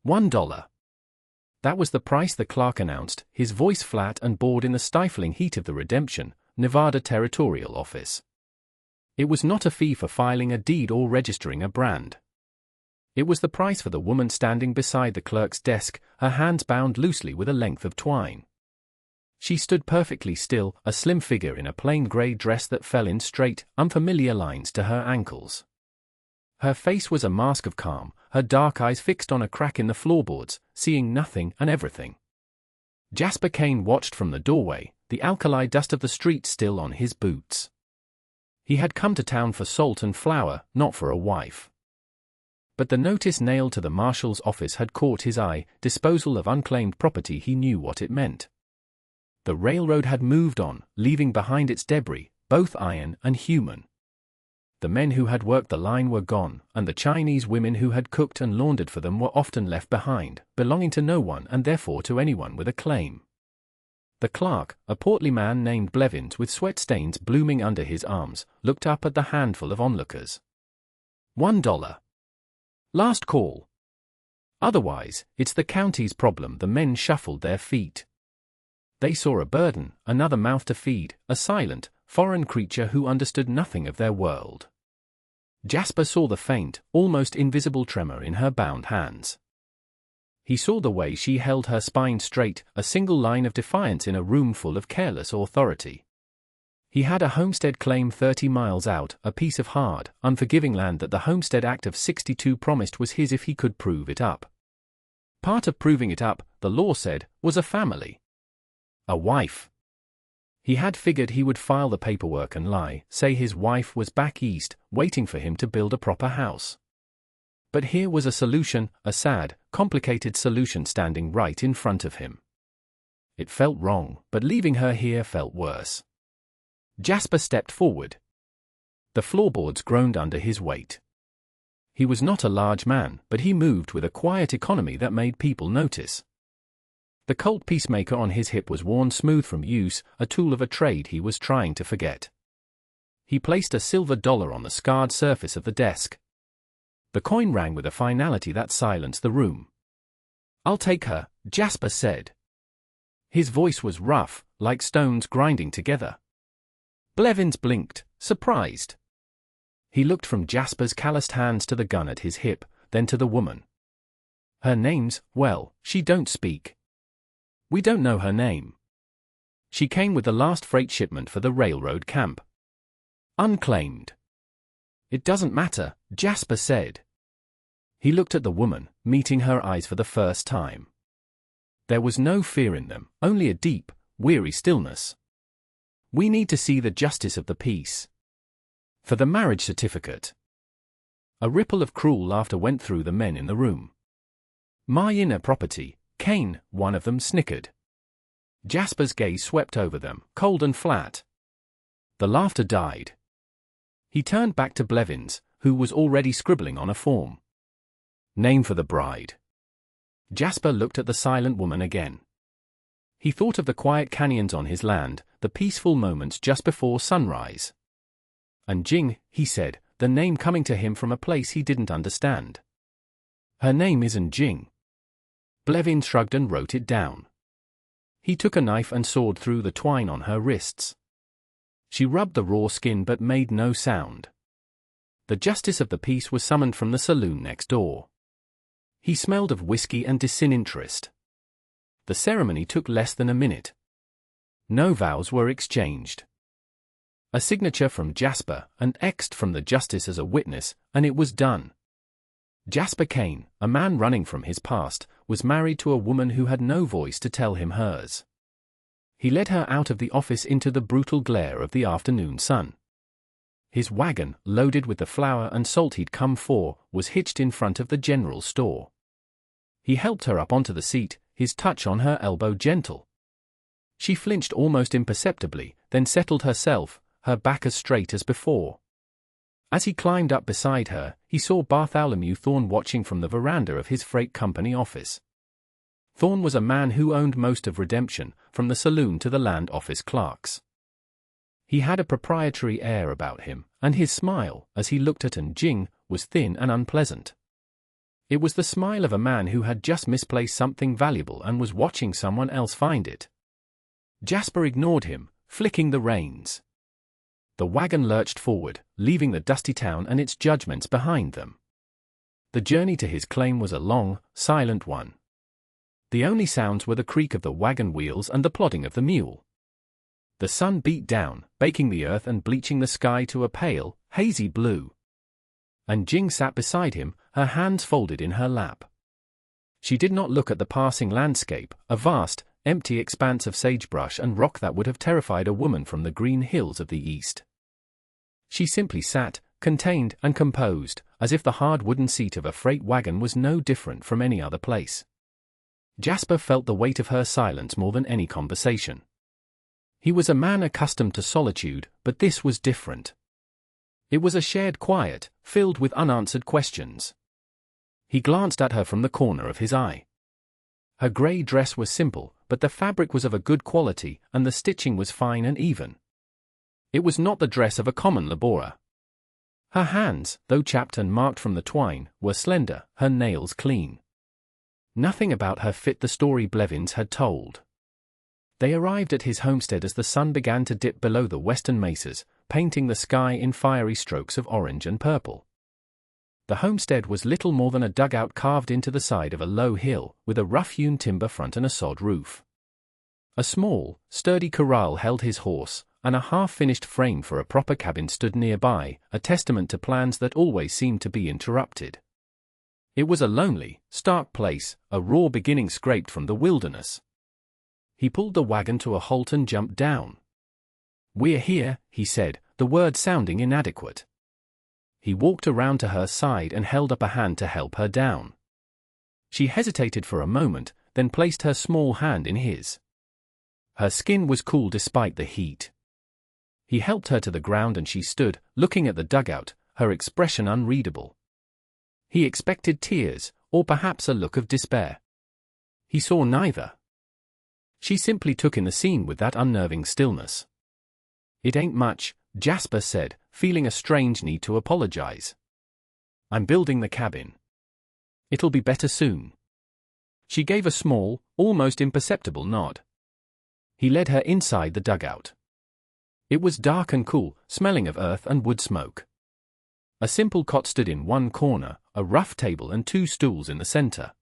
$1. That was the price, the clerk announced, his voice flat and bored in the stifling heat of the Redemption, Nevada Territorial Office. It was not a fee for filing a deed or registering a brand. It was the price for the woman standing beside the clerk's desk, her hands bound loosely with a length of twine. She stood perfectly still, a slim figure in a plain gray dress that fell in straight, unfamiliar lines to her ankles. Her face was a mask of calm, her dark eyes fixed on a crack in the floorboards, seeing nothing and everything. Jasper Kane watched from the doorway, the alkali dust of the street still on his boots. He had come to town for salt and flour, not for a wife. But the notice nailed to the marshal's office had caught his eye, disposal of unclaimed property. He knew what it meant. The railroad had moved on, leaving behind its debris, both iron and human. The men who had worked the line were gone, and the Chinese women who had cooked and laundered for them were often left behind, belonging to no one and therefore to anyone with a claim. The clerk, a portly man named Blevins with sweat stains blooming under his arms, looked up at the handful of onlookers. $1. Last call. Otherwise, it's the county's problem. The men shuffled their feet. They saw a burden, another mouth to feed, a silent, foreign creature who understood nothing of their world. Jasper saw the faint, almost invisible tremor in her bound hands. He saw the way she held her spine straight, a single line of defiance in a room full of careless authority. He had a homestead claim 30 miles out, a piece of hard, unforgiving land that the Homestead Act of '62 promised was his if he could prove it up. Part of proving it up, the law said, was a family. A wife. He had figured he would file the paperwork and lie, say his wife was back east, waiting for him to build a proper house. But here was a solution, a sad, complicated solution standing right in front of him. It felt wrong, but leaving her here felt worse. Jasper stepped forward. The floorboards groaned under his weight. He was not a large man, but he moved with a quiet economy that made people notice. The Colt peacemaker on his hip was worn smooth from use, a tool of a trade he was trying to forget. He placed a silver dollar on the scarred surface of the desk. The coin rang with a finality that silenced the room. "I'll take her," Jasper said. His voice was rough, like stones grinding together. Blevins blinked, surprised. He looked from Jasper's calloused hands to the gun at his hip, then to the woman. "Her name's, well, she don't speak. We don't know her name. She came with the last freight shipment for the railroad camp. Unclaimed." "It doesn't matter," Jasper said. He looked at the woman, meeting her eyes for the first time. There was no fear in them, only a deep, weary stillness. "We need to see the justice of the peace. For the marriage certificate." A ripple of cruel laughter went through the men in the room. "My inner property, Kane," one of them snickered. Jasper's gaze swept over them, cold and flat. The laughter died. He turned back to Blevins, who was already scribbling on a form. "Name for the bride." Jasper looked at the silent woman again. He thought of the quiet canyons on his land, the peaceful moments just before sunrise. "And Jing," he said, the name coming to him from a place he didn't understand. "Her name isn't Jing." Blevins shrugged and wrote it down. He took a knife and sawed through the twine on her wrists. She rubbed the raw skin but made no sound. The justice of the peace was summoned from the saloon next door. He smelled of whiskey and disinterest. The ceremony took less than a minute. No vows were exchanged. A signature from Jasper, and X'd from the justice as a witness, and it was done. Jasper Kane, a man running from his past, was married to a woman who had no voice to tell him hers. He led her out of the office into the brutal glare of the afternoon sun. His wagon, loaded with the flour and salt he'd come for, was hitched in front of the general store. He helped her up onto the seat, his touch on her elbow gentle. She flinched almost imperceptibly, then settled herself, her back as straight as before. As he climbed up beside her, he saw Bartholomew Thorne watching from the veranda of his freight company office. Thorne was a man who owned most of Redemption, from the saloon to the land office clerks. He had a proprietary air about him, and his smile, as he looked at Jing, was thin and unpleasant. It was the smile of a man who had just misplaced something valuable and was watching someone else find it. Jasper ignored him, flicking the reins. The wagon lurched forward, leaving the dusty town and its judgments behind them. The journey to his claim was a long, silent one. The only sounds were the creak of the wagon wheels and the plodding of the mule. The sun beat down, baking the earth and bleaching the sky to a pale, hazy blue. And Jing sat beside him, her hands folded in her lap. She did not look at the passing landscape, a vast, empty expanse of sagebrush and rock that would have terrified a woman from the green hills of the east. She simply sat, contained and composed, as if the hard wooden seat of a freight wagon was no different from any other place. Jasper felt the weight of her silence more than any conversation. He was a man accustomed to solitude, but this was different. It was a shared quiet, filled with unanswered questions. He glanced at her from the corner of his eye. Her grey dress was simple, but the fabric was of a good quality, and the stitching was fine and even. It was not the dress of a common laborer. Her hands, though chapped and marked from the twine, were slender, her nails clean. Nothing about her fit the story Blevins had told. They arrived at his homestead as the sun began to dip below the western mesas, painting the sky in fiery strokes of orange and purple. The homestead was little more than a dugout carved into the side of a low hill, with a rough-hewn timber front and a sod roof. A small, sturdy corral held his horse, and a half-finished frame for a proper cabin stood nearby, a testament to plans that always seemed to be interrupted. It was a lonely, stark place, a raw beginning scraped from the wilderness. He pulled the wagon to a halt and jumped down. "We're here," he said, the word sounding inadequate. He walked around to her side and held up a hand to help her down. She hesitated for a moment, then placed her small hand in his. Her skin was cool despite the heat. He helped her to the ground and she stood, looking at the dugout, her expression unreadable. He expected tears, or perhaps a look of despair. He saw neither. She simply took in the scene with that unnerving stillness. "It ain't much," Jasper said, feeling a strange need to apologize. "I'm building the cabin. It'll be better soon." She gave a small, almost imperceptible nod. He led her inside the dugout. It was dark and cool, smelling of earth and wood smoke. A simple cot stood in one corner, a rough table and 2 stools in the center.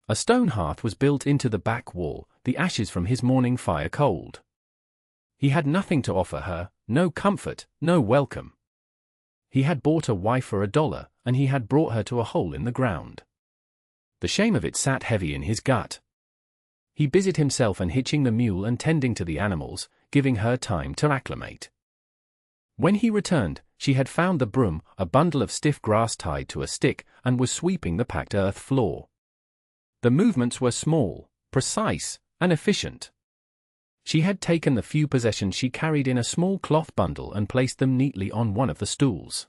A stone hearth was built into the back wall, the ashes from his morning fire cold. He had nothing to offer her, no comfort, no welcome. He had bought a wife for $1, and he had brought her to a hole in the ground. The shame of it sat heavy in his gut. He busied himself unhitching the mule and tending to the animals, giving her time to acclimate. When he returned, she had found the broom, a bundle of stiff grass tied to a stick, and was sweeping the packed earth floor. The movements were small, precise, and efficient. She had taken the few possessions she carried in a small cloth bundle and placed them neatly on one of the stools.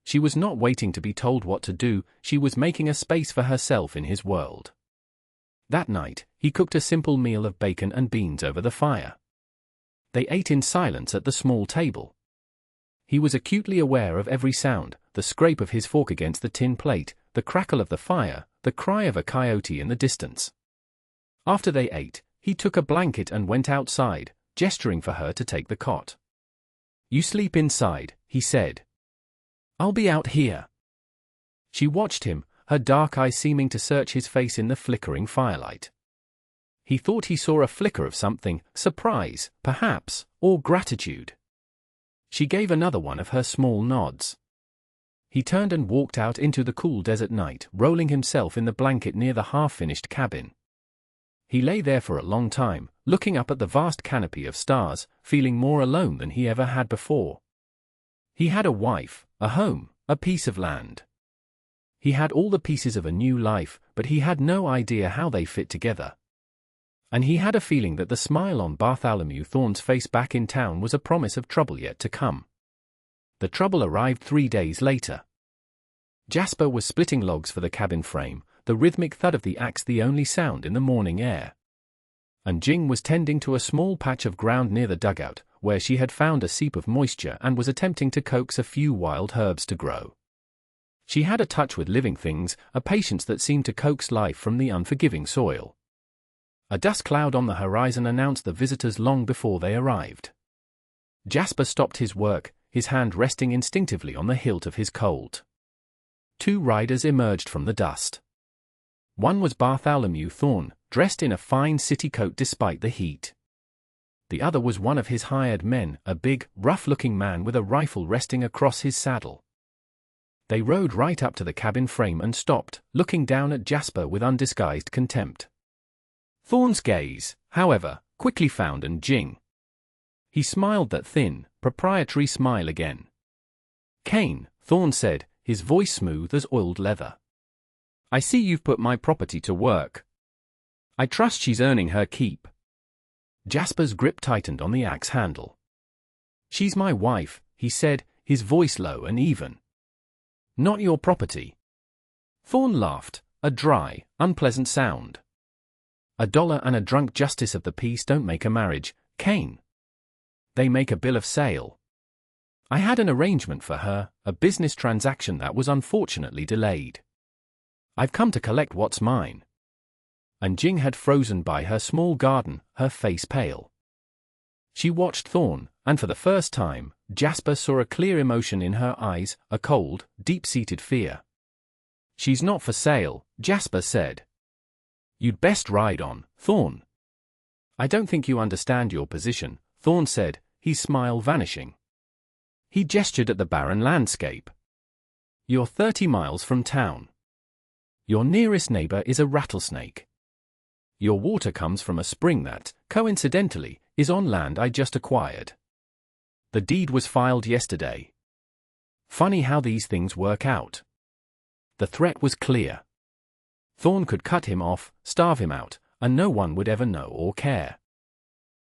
She was not waiting to be told what to do, she was making a space for herself in his world. That night, he cooked a simple meal of bacon and beans over the fire. They ate in silence at the small table. He was acutely aware of every sound, the scrape of his fork against the tin plate, the crackle of the fire, the cry of a coyote in the distance. After they ate, he took a blanket and went outside, gesturing for her to take the cot. "You sleep inside," he said. "I'll be out here." She watched him, her dark eyes seeming to search his face in the flickering firelight. He thought he saw a flicker of something, surprise, perhaps, or gratitude. She gave another one of her small nods. He turned and walked out into the cool desert night, rolling himself in the blanket near the half-finished cabin. He lay there for a long time, looking up at the vast canopy of stars, feeling more alone than he ever had before. He had a wife, a home, a piece of land. He had all the pieces of a new life, but he had no idea how they fit together. And he had a feeling that the smile on Bartholomew Thorne's face back in town was a promise of trouble yet to come. The trouble arrived 3 days later. Jasper was splitting logs for the cabin frame, the rhythmic thud of the axe the only sound in the morning air. And Jing was tending to a small patch of ground near the dugout, where she had found a seep of moisture and was attempting to coax a few wild herbs to grow. She had a touch with living things, a patience that seemed to coax life from the unforgiving soil. A dust cloud on the horizon announced the visitors long before they arrived. Jasper stopped his work, his hand resting instinctively on the hilt of his Colt. 2 riders emerged from the dust. One was Bartholomew Thorne, dressed in a fine city coat despite the heat. The other was one of his hired men, a big, rough-looking man with a rifle resting across his saddle. They rode right up to the cabin frame and stopped, looking down at Jasper with undisguised contempt. Thorne's gaze, however, quickly found Jing. He smiled that thin, proprietary smile again. "Cain," Thorne said, his voice smooth as oiled leather. "I see you've put my property to work. I trust she's earning her keep." Jasper's grip tightened on the axe handle. "She's my wife," he said, his voice low and even. "Not your property." Thorne laughed, a dry, unpleasant sound. $1 and a drunk justice of the peace don't make a marriage, Cain. They make a bill of sale. I had an arrangement for her, a business transaction that was unfortunately delayed. I've come to collect what's mine. And Jing had frozen by her small garden, her face pale. She watched Thorne, and for the first time, Jasper saw a clear emotion in her eyes, a cold, deep-seated fear. "She's not for sale," Jasper said. "You'd best ride on, Thorne." "I don't think you understand your position," Thorne said, his smile vanishing. He gestured at the barren landscape. "You're 30 miles from town. Your nearest neighbor is a rattlesnake. Your water comes from a spring that, coincidentally, is on land I just acquired. The deed was filed yesterday. Funny how these things work out." The threat was clear. Thorne could cut him off, starve him out, and no one would ever know or care.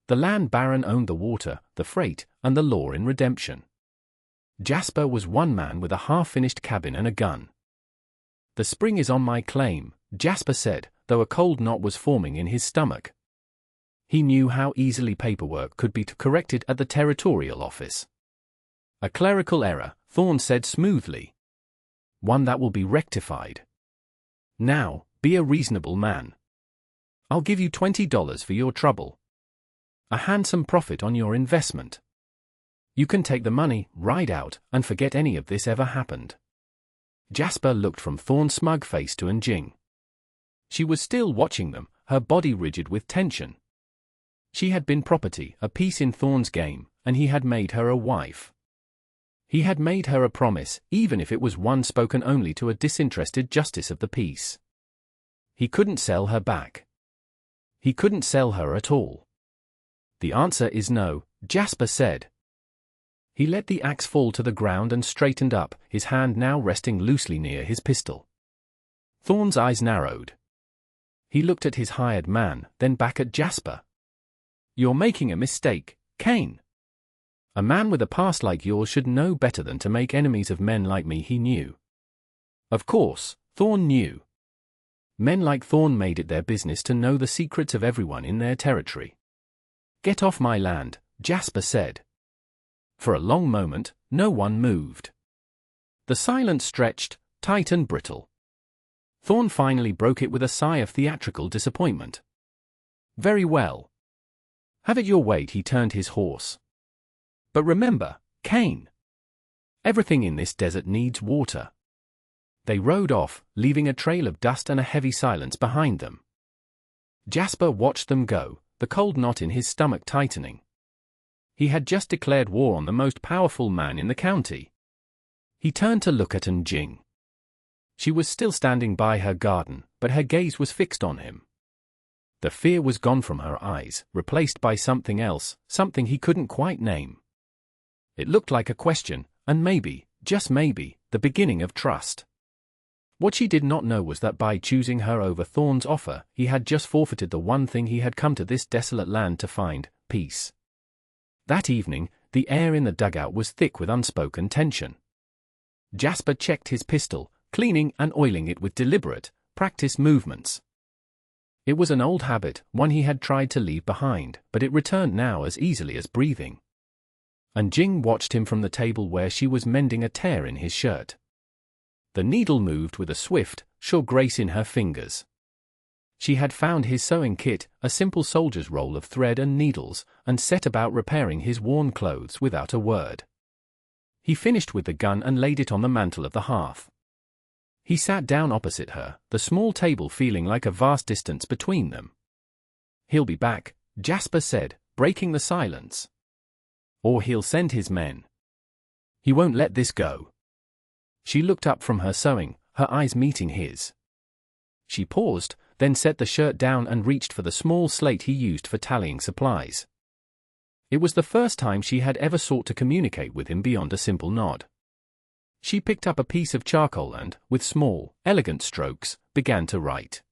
The land baron owned the water, the freight, and the law in redemption. Jasper was one man with a half-finished cabin and a gun. "The spring is on my claim," Jasper said, though a cold knot was forming in his stomach. He knew how easily paperwork could be corrected at the territorial office. "A clerical error," Thorne said smoothly. "One that will be rectified. Now, be a reasonable man. I'll give you $20 for your trouble. A handsome profit on your investment. You can take the money, ride out, and forget any of this ever happened." Jasper looked from Thorne's smug face to Jing. She was still watching them, her body rigid with tension. She had been property, a piece in Thorne's game, and he had made her a wife. He had made her a promise, even if it was one spoken only to a disinterested justice of the peace. He couldn't sell her back. He couldn't sell her at all. "The answer is no," Jasper said. He let the axe fall to the ground and straightened up, his hand now resting loosely near his pistol. Thorne's eyes narrowed. He looked at his hired man, then back at Jasper. "You're making a mistake, Cain. A man with a past like yours should know better than to make enemies of men like me," he knew. Of course, Thorne knew. Men like Thorne made it their business to know the secrets of everyone in their territory. "Get off my land," Jasper said. For a long moment, no one moved. The silence stretched, tight and brittle. Thorne finally broke it with a sigh of theatrical disappointment. "Very well. Have it your way," he turned his horse. "But remember, Cain. Everything in this desert needs water." They rode off, leaving a trail of dust and a heavy silence behind them. Jasper watched them go, the cold knot in his stomach tightening. He had just declared war on the most powerful man in the county. He turned to look at Jing. She was still standing by her garden, but her gaze was fixed on him. The fear was gone from her eyes, replaced by something else, something he couldn't quite name. It looked like a question, and maybe, just maybe, the beginning of trust. What she did not know was that by choosing her over Thorne's offer, he had just forfeited the one thing he had come to this desolate land to find: peace. That evening, the air in the dugout was thick with unspoken tension. Jasper checked his pistol, cleaning and oiling it with deliberate, practiced movements. It was an old habit, one he had tried to leave behind, but it returned now as easily as breathing. Jing watched him from the table where she was mending a tear in his shirt. The needle moved with a swift, sure grace in her fingers. She had found his sewing kit, a simple soldier's roll of thread and needles, and set about repairing his worn clothes without a word. He finished with the gun and laid it on the mantel of the hearth. He sat down opposite her, the small table feeling like a vast distance between them. "He'll be back," Jasper said, breaking the silence. "Or he'll send his men. He won't let this go." She looked up from her sewing, her eyes meeting his. She paused, then set the shirt down and reached for the small slate he used for tallying supplies. It was the first time she had ever sought to communicate with him beyond a simple nod. She picked up a piece of charcoal and, with small, elegant strokes, began to write.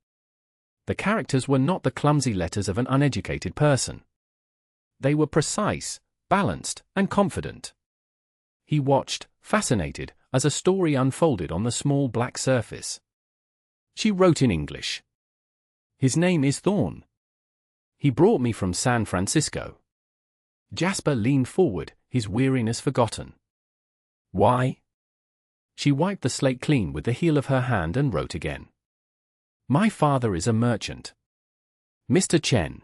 The characters were not the clumsy letters of an uneducated person. They were precise, balanced, and confident. He watched, fascinated, as a story unfolded on the small black surface. She wrote in English. "His name is Thorne. He brought me from San Francisco." Jasper leaned forward, his weariness forgotten. "Why?" She wiped the slate clean with the heel of her hand and wrote again. "My father is a merchant. Mr. Chen.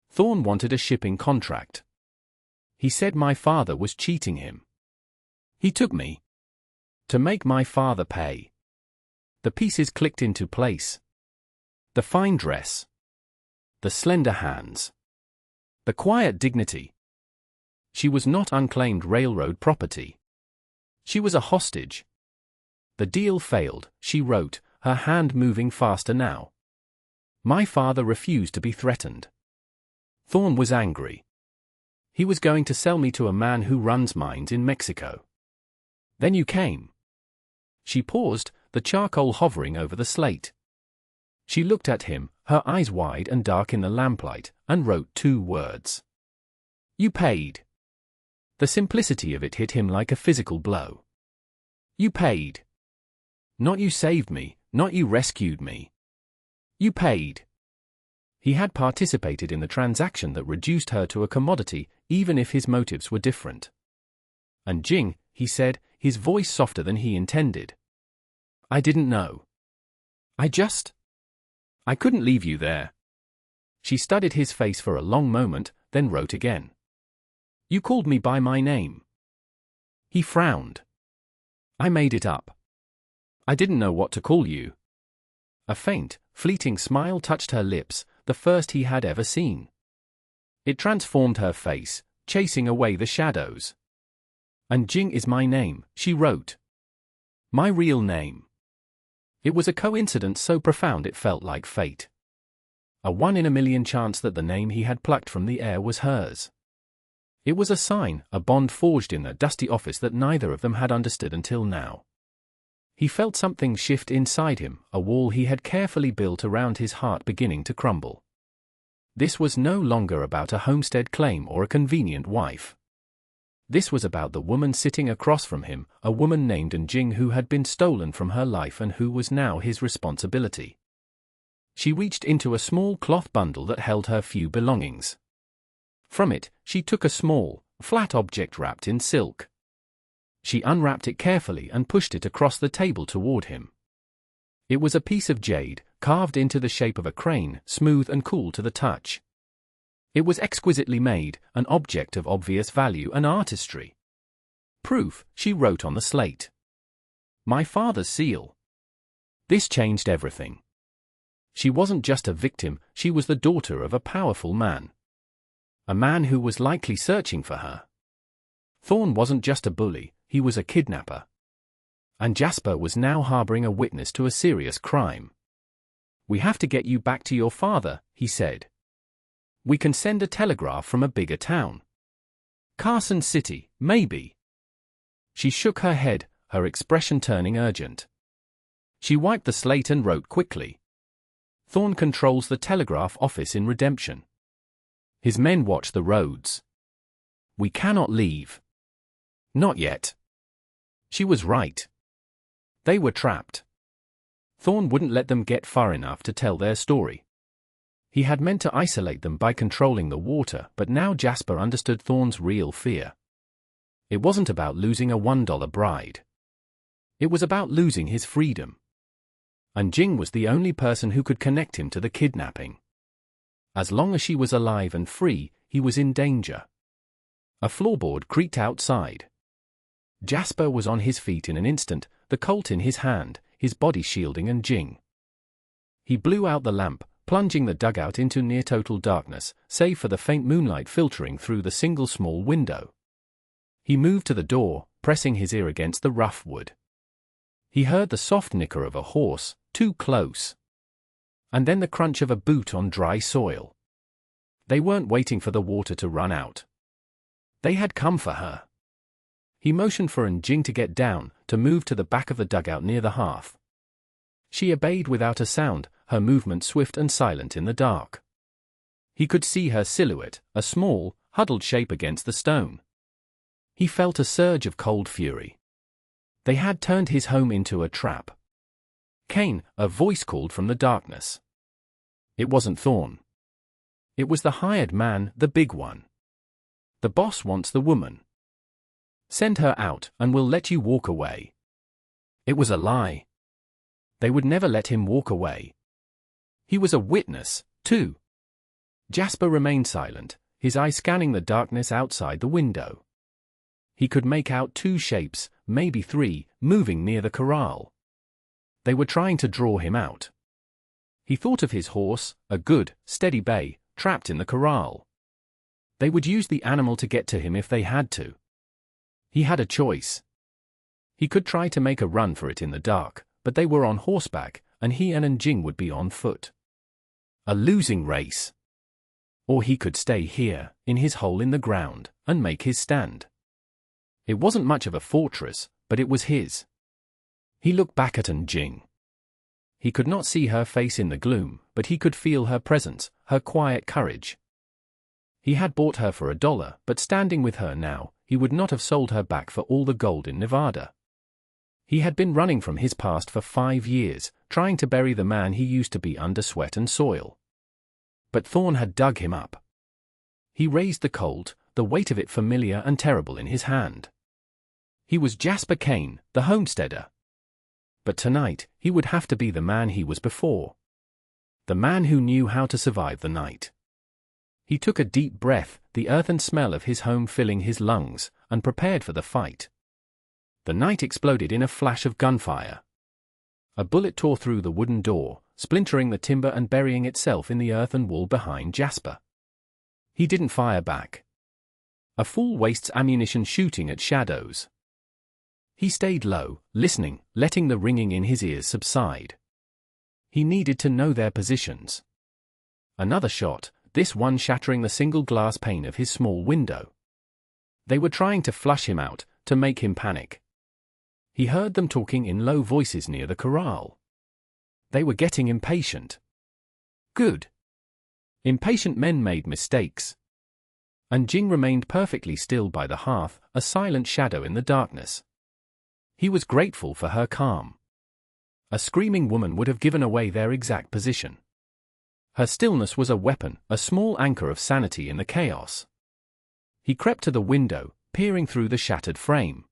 Thorne wanted a shipping contract. He said my father was cheating him. He took me to make my father pay." The pieces clicked into place. The fine dress. The slender hands. The quiet dignity. She was not unclaimed railroad property. She was a hostage. "The deal failed," she wrote, her hand moving faster now. "My father refused to be threatened. Thorne was angry. He was going to sell me to a man who runs mines in Mexico. Then you came." She paused, the charcoal hovering over the slate. She looked at him, her eyes wide and dark in the lamplight, and wrote 2 words. "You paid." The simplicity of it hit him like a physical blow. "You paid. Not you saved me, not you rescued me. You paid." He had participated in the transaction that reduced her to a commodity, even if his motives were different. "And Jing," he said, his voice softer than he intended. "I didn't know. I couldn't leave you there." She studied his face for a long moment, then wrote again. "You called me by my name." He frowned. "I made it up. I didn't know what to call you." A faint, fleeting smile touched her lips, the first he had ever seen. It transformed her face, chasing away the shadows. "And Jing is my name," she wrote. "My real name." It was a coincidence so profound it felt like fate. A 1 in a million chance that the name he had plucked from the air was hers. It was a sign, a bond forged in a dusty office that neither of them had understood until now. He felt something shift inside him, a wall he had carefully built around his heart beginning to crumble. This was no longer about a homestead claim or a convenient wife. This was about the woman sitting across from him, a woman named Jing who had been stolen from her life and who was now his responsibility. She reached into a small cloth bundle that held her few belongings. From it, she took a small, flat object wrapped in silk. She unwrapped it carefully and pushed it across the table toward him. It was a piece of jade, carved into the shape of a crane, smooth and cool to the touch. It was exquisitely made, an object of obvious value and artistry. "Proof," she wrote on the slate. "My father's seal." This changed everything. She wasn't just a victim, she was the daughter of a powerful man. A man who was likely searching for her. Thorne wasn't just a bully, he was a kidnapper. And Jasper was now harboring a witness to a serious crime. "We have to get you back to your father," he said. "We can send a telegraph from a bigger town. Carson City, maybe." She shook her head, her expression turning urgent. She wiped the slate and wrote quickly. "Thorne controls the telegraph office in Redemption. His men watch the roads. We cannot leave. Not yet." She was right. They were trapped. Thorne wouldn't let them get far enough to tell their story. He had meant to isolate them by controlling the water, but now Jasper understood Thorne's real fear. It wasn't about losing a $1 bride. It was about losing his freedom. And Jing was the only person who could connect him to the kidnapping. As long as she was alive and free, he was in danger. A floorboard creaked outside. Jasper was on his feet in an instant, the Colt in his hand, his body shielding and Jing. He blew out the lamp, plunging the dugout into near-total darkness, save for the faint moonlight filtering through the single small window. He moved to the door, pressing his ear against the rough wood. He heard the soft nicker of a horse, too close. And then the crunch of a boot on dry soil. They weren't waiting for the water to run out. They had come for her. He motioned for Jing to get down, to move to the back of the dugout near the hearth. She obeyed without a sound, her movement swift and silent in the dark. He could see her silhouette, a small, huddled shape against the stone. He felt a surge of cold fury. They had turned his home into a trap. "Kane," a voice called from the darkness. It wasn't Thorne. It was the hired man, the big one. "The boss wants the woman. Send her out, and we'll let you walk away." It was a lie. They would never let him walk away. He was a witness, too. Jasper remained silent, his eyes scanning the darkness outside the window. He could make out two shapes, maybe three, moving near the corral. They were trying to draw him out. He thought of his horse, a good, steady bay, trapped in the corral. They would use the animal to get to him if they had to. He had a choice. He could try to make a run for it in the dark, but they were on horseback, and he and Jing would be on foot. A losing race. Or he could stay here, in his hole in the ground, and make his stand. It wasn't much of a fortress, but it was his. He looked back at Jing. He could not see her face in the gloom, but he could feel her presence, her quiet courage. He had bought her for $1, but standing with her now, he would not have sold her back for all the gold in Nevada. He had been running from his past for 5 years, trying to bury the man he used to be under sweat and soil. But Thorne had dug him up. He raised the Colt, the weight of it familiar and terrible in his hand. He was Jasper Kane, the homesteader. But tonight, he would have to be the man he was before. The man who knew how to survive the night. He took a deep breath, the earthen smell of his home filling his lungs, and prepared for the fight. The night exploded in a flash of gunfire. A bullet tore through the wooden door, splintering the timber and burying itself in the earthen wall behind Jasper. He didn't fire back. A fool wastes ammunition shooting at shadows. He stayed low, listening, letting the ringing in his ears subside. He needed to know their positions. Another shot, this one shattering the single glass pane of his small window. They were trying to flush him out, to make him panic. He heard them talking in low voices near the corral. They were getting impatient. Good. Impatient men made mistakes. Jing remained perfectly still by the hearth, a silent shadow in the darkness. He was grateful for her calm. A screaming woman would have given away their exact position. Her stillness was a weapon, a small anchor of sanity in the chaos. He crept to the window, peering through the shattered frame.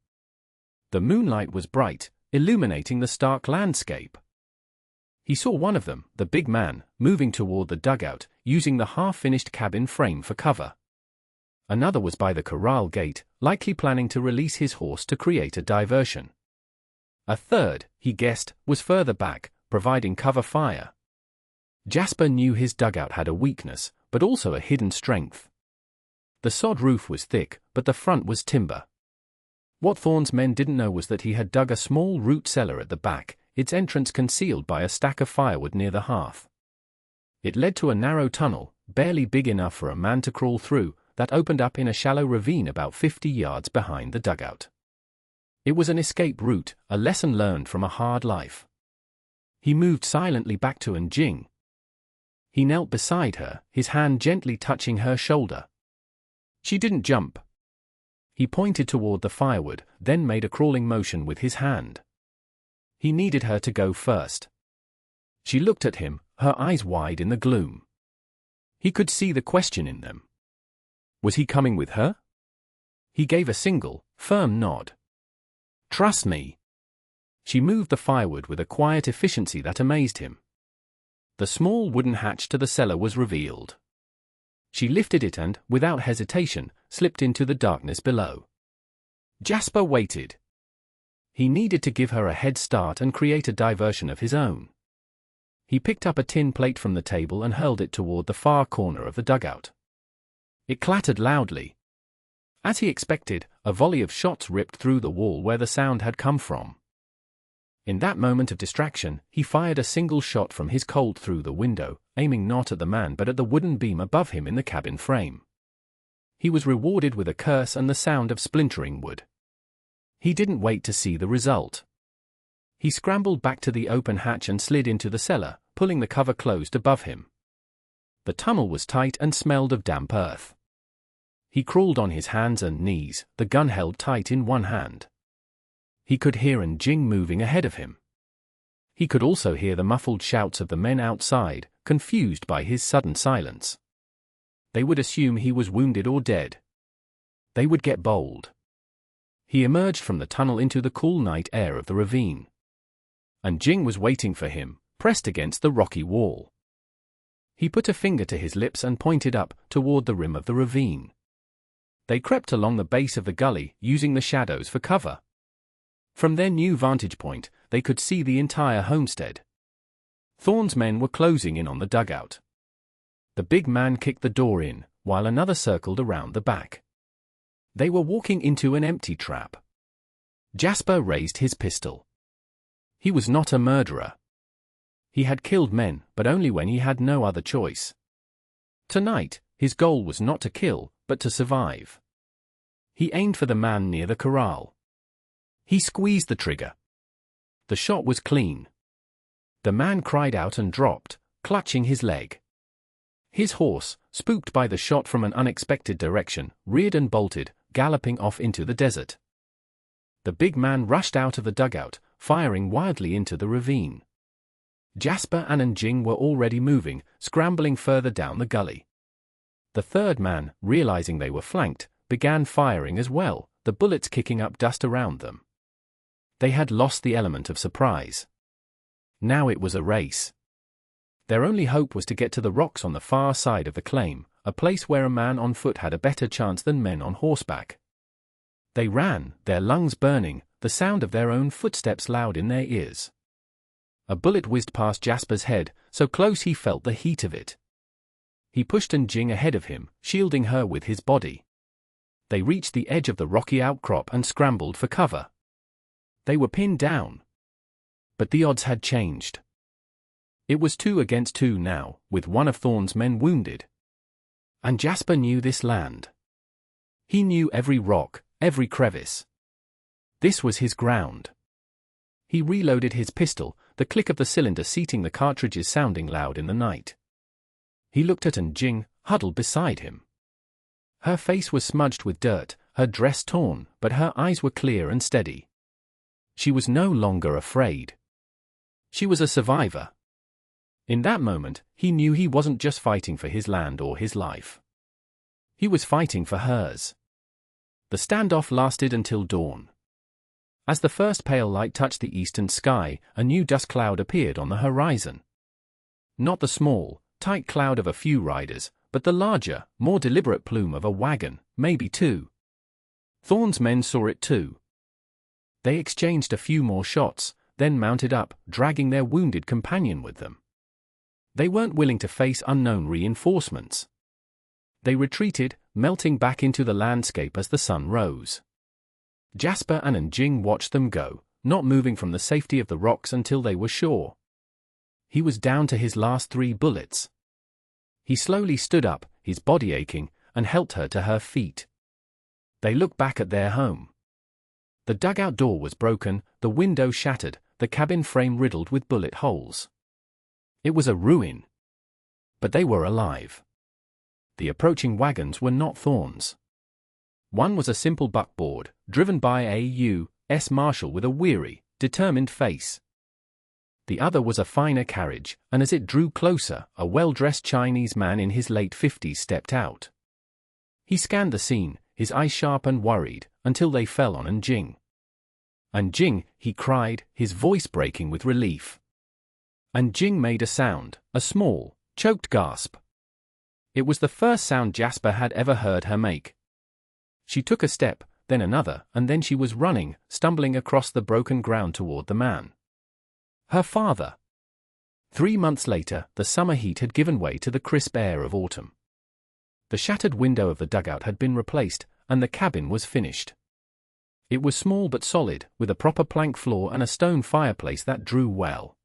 The moonlight was bright, illuminating the stark landscape. He saw one of them, the big man, moving toward the dugout, using the half-finished cabin frame for cover. Another was by the corral gate, likely planning to release his horse to create a diversion. A third, he guessed, was further back, providing cover fire. Jasper knew his dugout had a weakness, but also a hidden strength. The sod roof was thick, but the front was timber. What Thorne's men didn't know was that he had dug a small root cellar at the back, its entrance concealed by a stack of firewood near the hearth. It led to a narrow tunnel, barely big enough for a man to crawl through, that opened up in a shallow ravine about 50 yards behind the dugout. It was an escape route, a lesson learned from a hard life. He moved silently back to Jing. He knelt beside her, his hand gently touching her shoulder. She didn't jump. He pointed toward the firewood, then made a crawling motion with his hand. He needed her to go first. She looked at him, her eyes wide in the gloom. He could see the question in them. Was he coming with her? He gave a single, firm nod. "Trust me." She moved the firewood with a quiet efficiency that amazed him. The small wooden hatch to the cellar was revealed. She lifted it and, without hesitation, slipped into the darkness below. Jasper waited. He needed to give her a head start and create a diversion of his own. He picked up a tin plate from the table and hurled it toward the far corner of the dugout. It clattered loudly. As he expected, a volley of shots ripped through the wall where the sound had come from. In that moment of distraction, he fired a single shot from his Colt through the window, aiming not at the man but at the wooden beam above him in the cabin frame. He was rewarded with a curse and the sound of splintering wood. He didn't wait to see the result. He scrambled back to the open hatch and slid into the cellar, pulling the cover closed above him. The tunnel was tight and smelled of damp earth. He crawled on his hands and knees, the gun held tight in one hand. He could hear Jing moving ahead of him. He could also hear the muffled shouts of the men outside, confused by his sudden silence. They would assume he was wounded or dead. They would get bold. He emerged from the tunnel into the cool night air of the ravine. Jing was waiting for him, pressed against the rocky wall. He put a finger to his lips and pointed up, toward the rim of the ravine. They crept along the base of the gully, using the shadows for cover. From their new vantage point, they could see the entire homestead. Thorne's men were closing in on the dugout. The big man kicked the door in, while another circled around the back. They were walking into an empty trap. Jasper raised his pistol. He was not a murderer. He had killed men, but only when he had no other choice. Tonight, his goal was not to kill, but to survive. He aimed for the man near the corral. He squeezed the trigger. The shot was clean. The man cried out and dropped, clutching his leg. His horse, spooked by the shot from an unexpected direction, reared and bolted, galloping off into the desert. The big man rushed out of the dugout, firing wildly into the ravine. Jasper and Jing were already moving, scrambling further down the gully. The third man, realizing they were flanked, began firing as well, the bullets kicking up dust around them. They had lost the element of surprise. Now it was a race. Their only hope was to get to the rocks on the far side of the claim, a place where a man on foot had a better chance than men on horseback. They ran, their lungs burning, the sound of their own footsteps loud in their ears. A bullet whizzed past Jasper's head, so close he felt the heat of it. He pushed Jing ahead of him, shielding her with his body. They reached the edge of the rocky outcrop and scrambled for cover. They were pinned down. But the odds had changed. It was 2 against 2 now, with one of Thorne's men wounded. And Jasper knew this land. He knew every rock, every crevice. This was his ground. He reloaded his pistol, the click of the cylinder seating the cartridges sounding loud in the night. He looked at Jing, huddled beside him. Her face was smudged with dirt, her dress torn, but her eyes were clear and steady. She was no longer afraid. She was a survivor. In that moment, he knew he wasn't just fighting for his land or his life. He was fighting for hers. The standoff lasted until dawn. As the first pale light touched the eastern sky, a new dust cloud appeared on the horizon. Not the small, tight cloud of a few riders, but the larger, more deliberate plume of a wagon, maybe 2. Thorne's men saw it too. They exchanged a few more shots, then mounted up, dragging their wounded companion with them. They weren't willing to face unknown reinforcements. They retreated, melting back into the landscape as the sun rose. Jasper and Jing watched them go, not moving from the safety of the rocks until they were sure. He was down to his last 3 bullets. He slowly stood up, his body aching, and helped her to her feet. They looked back at their home. The dugout door was broken, the window shattered, the cabin frame riddled with bullet holes. It was a ruin. But they were alive. The approaching wagons were not Thorne's. One was a simple buckboard, driven by a U.S. Marshal with a weary, determined face. The other was a finer carriage, and as it drew closer, a well-dressed Chinese man in his late 50s stepped out. He scanned the scene, his eyes sharp and worried, until they fell on Jing. "And Jing," he cried, his voice breaking with relief. And Jing made a sound, a small, choked gasp. It was the first sound Jasper had ever heard her make. She took a step, then another, and then she was running, stumbling across the broken ground toward the man. Her father. 3 months later, the summer heat had given way to the crisp air of autumn. The shattered window of the dugout had been replaced, and the cabin was finished. It was small but solid, with a proper plank floor and a stone fireplace that drew well.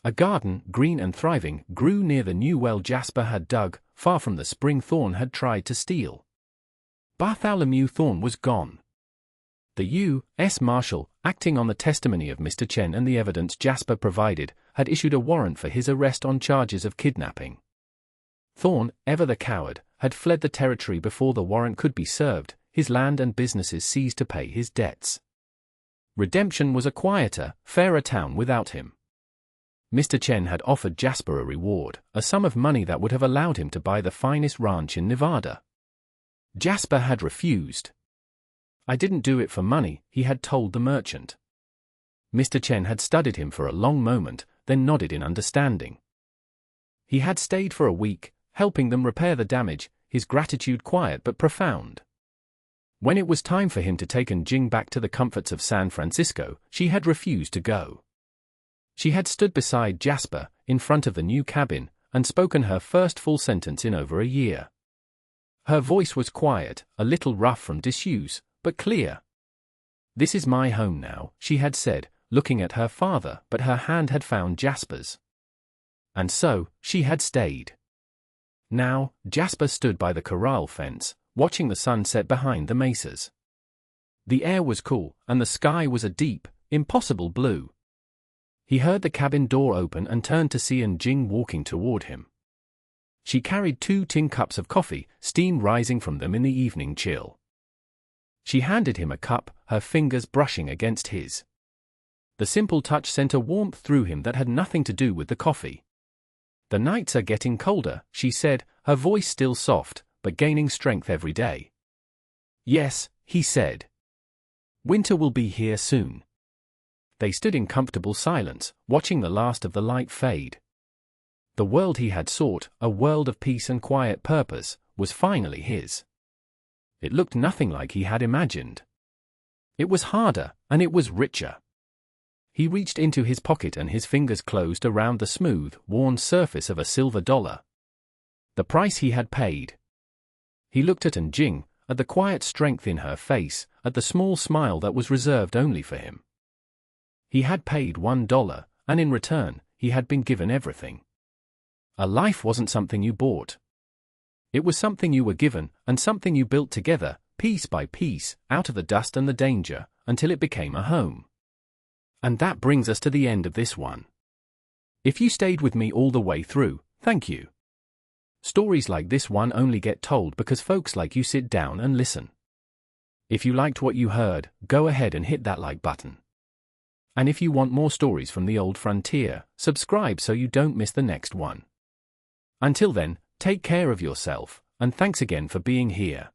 A garden, green and thriving, grew near the new well Jasper had dug, far from the spring Thorne had tried to steal. Bartholomew Thorne was gone. The U.S. Marshal, acting on the testimony of Mr. Chen and the evidence Jasper provided, had issued a warrant for his arrest on charges of kidnapping. Thorne, ever the coward, had fled the territory before the warrant could be served, his land and businesses seized to pay his debts. Redemption was a quieter, fairer town without him. Mr. Chen had offered Jasper a reward, a sum of money that would have allowed him to buy the finest ranch in Nevada. Jasper had refused. "I didn't do it for money," he had told the merchant. Mr. Chen had studied him for a long moment, then nodded in understanding. He had stayed for a week, helping them repair the damage, his gratitude quiet but profound. When it was time for him to take Jing back to the comforts of San Francisco, she had refused to go. She had stood beside Jasper, in front of the new cabin, and spoken her first full sentence in over a year. Her voice was quiet, a little rough from disuse, but clear. "This is my home now," she had said, looking at her father, but her hand had found Jasper's. And so, she had stayed. Now, Jasper stood by the corral fence, watching the sun set behind the mesas. The air was cool, and the sky was a deep, impossible blue. He heard the cabin door open and turned to see Jing walking toward him. She carried 2 tin cups of coffee, steam rising from them in the evening chill. She handed him a cup, her fingers brushing against his. The simple touch sent a warmth through him that had nothing to do with the coffee. "The nights are getting colder," she said, her voice still soft, but gaining strength every day. "Yes," he said. "Winter will be here soon." They stood in comfortable silence, watching the last of the light fade. The world he had sought, a world of peace and quiet purpose, was finally his. It looked nothing like he had imagined. It was harder, and it was richer. He reached into his pocket and his fingers closed around the smooth, worn surface of a silver dollar. The price he had paid. He looked at Jing, at the quiet strength in her face, at the small smile that was reserved only for him. He had paid $1, and in return, he had been given everything. A life wasn't something you bought. It was something you were given, and something you built together, piece by piece, out of the dust and the danger, until it became a home. And that brings us to the end of this one. If you stayed with me all the way through, thank you. Stories like this one only get told because folks like you sit down and listen. If you liked what you heard, go ahead and hit that like button. And if you want more stories from the old frontier, subscribe so you don't miss the next one. Until then, take care of yourself, and thanks again for being here.